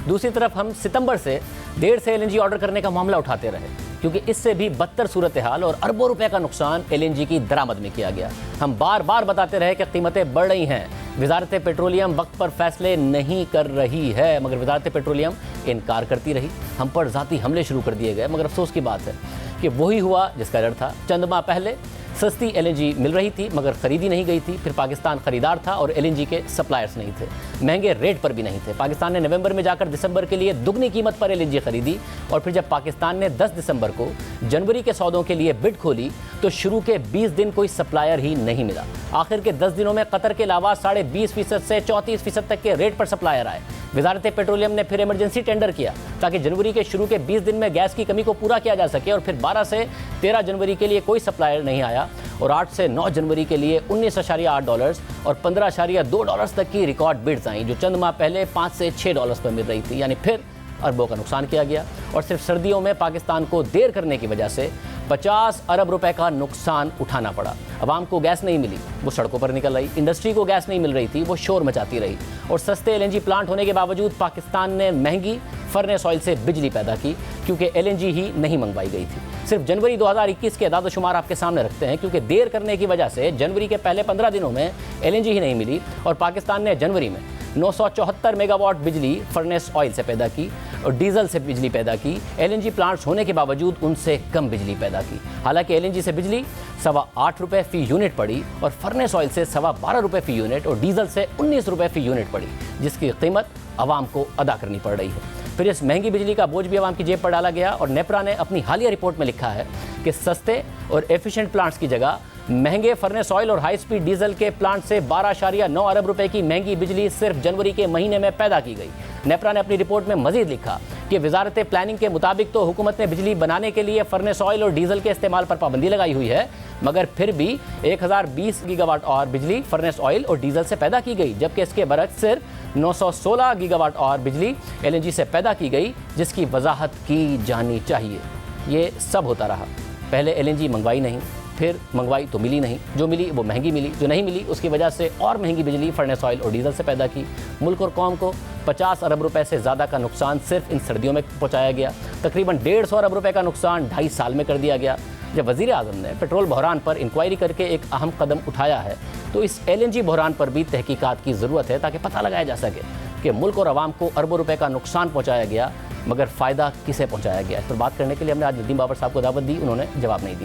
दूसरी तरफ हम सितंबर से देर से एलएनजी ऑर्डर करने का मामला उठाते रहे, क्योंकि इससे भी बदतर सूरत हाल और अरबों रुपए का नुकसान एलएनजी की दरामद में किया गया। हम बार बार बताते रहे कि कीमतें बढ़ रही हैं, वजारत पेट्रोलियम वक्त पर फैसले नहीं कर रही है, मगर वजारत पेट्रोलियम इनकार करती रही। हम पर ज़ाती हमले शुरू कर दिए गए, मगर अफसोस की बात है कि वही हुआ जिसका डर था। चंद माह पहले सस्ती एलएनजी मिल रही थी मगर खरीदी नहीं गई थी। फिर पाकिस्तान खरीदार था और एलएनजी के सप्लायर्स नहीं थे, महंगे रेट पर भी नहीं थे। पाकिस्तान ने नवंबर में जाकर दिसंबर के लिए दुगनी कीमत पर एलएनजी खरीदी और फिर जब पाकिस्तान ने 10 दिसंबर को जनवरी के सौदों के लिए बिड खोली तो शुरू के 20 दिन कोई सप्लायर ही नहीं मिला। आखिर के 10 दिनों में कतर के अलावा 20.5% से 34% तक के रेट पर सप्लायर आए। वजारत पेट्रोलियम ने फिर इमरजेंसी टेंडर किया ताकि जनवरी के शुरू के 20 दिन में गैस की कमी को पूरा किया जा सके, और फिर 12 से 13 जनवरी के लिए कोई सप्लायर नहीं आया और 8 से 9 जनवरी के लिए $19.8 और $15.2 तक की रिकॉर्ड बिड्स आई, जो चंद माह पहले $5 से $6 पर मिल रही थी। यानी फिर अरबों का नुकसान किया गया और सिर्फ सर्दियों में पाकिस्तान को देर करने की वजह से 50 अरब रुपए का नुकसान उठाना पड़ा। अवाम को गैस नहीं मिली, वो सड़कों पर निकल आई। इंडस्ट्री को गैस नहीं मिल रही थी, वो शोर मचाती रही। और सस्ते एलएनजी प्लांट होने के बावजूद पाकिस्तान ने महंगी फर्नेस ऑयल से बिजली पैदा की, क्योंकि एलएनजी ही नहीं मंगवाई गई थी। सिर्फ जनवरी 2021 के आदाद शुमार आपके सामने रखते हैं, क्योंकि देर करने की वजह से जनवरी के पहले 15 दिनों में एलएनजी ही नहीं मिली और पाकिस्तान ने जनवरी में 974 मेगावाट बिजली फर्नेस ऑयल से पैदा की और डीजल से बिजली पैदा की। एलएनजी प्लांट्स होने के बावजूद उनसे कम बिजली पैदा की। हालांकि एलएनजी से बिजली ₹8.25 फी यूनिट पड़ी और फर्नेस ऑयल से ₹12.25 फी यूनिट और डीजल से ₹19 फी यूनिट पड़ी, जिसकी कीमत आवाम को अदा करनी पड़ रही है। फिर इस महंगी बिजली का बोझ भी आवाम की जेब पर डाला गया और नेपरा ने अपनी हालिया रिपोर्ट में लिखा है कि सस्ते और एफिशिएंट प्लांट्स की जगह महंगे फर्नेस ऑयल और हाई स्पीड डीजल के प्लांट से 12.9 अरब रुपए की महंगी बिजली सिर्फ जनवरी के महीने में पैदा की गई। नेपरा ने अपनी रिपोर्ट में मजीद लिखा कि वजारत प्लानिंग के मुताबिक तो हुकूमत ने बिजली बनाने के लिए फर्नेस ऑयल और डीजल के इस्तेमाल पर पाबंदी लगाई हुई है, मगर फिर भी 1020 गीगावाट और बिजली फर्नेस ऑयल और डीजल से पैदा की गई, जबकि इसके बरक्स सिर्फ 916 गीगावाट और बिजली एलएनजी से पैदा की गई, जिसकी वजाहत की जानी चाहिए। ये सब होता रहा। पहले एलएनजी मंगवाई नहीं, फिर मंगवाई तो मिली नहीं, जो मिली वो महंगी मिली, जो नहीं मिली उसकी वजह से और महंगी बिजली फर्नेस ऑयल और डीजल से पैदा की। मुल्क और कौम को 50 अरब रुपए से ज़्यादा का नुकसान सिर्फ इन सर्दियों में पहुंचाया गया। तकरीबन 150 अरब रुपए का नुकसान 2.5 साल में कर दिया गया। जब वज़ीर आज़म ने पेट्रोल बहरान पर इंक्वायरी करके एक अहम कदम उठाया है, तो इस एलएनजी बहरान पर भी तहकीकात की ज़रूरत है, ताकि पता लगाया जा सके कि मुल्क और आवाम को अरबों रुपए का नुकसान पहुँचाया गया, मगर फ़ायदा किसे पहुँचाया गया। इस पर बात करने के लिए हमने आज नदीम बाबर साहब को दावत दी, उन्होंने जवाब नहीं दिया।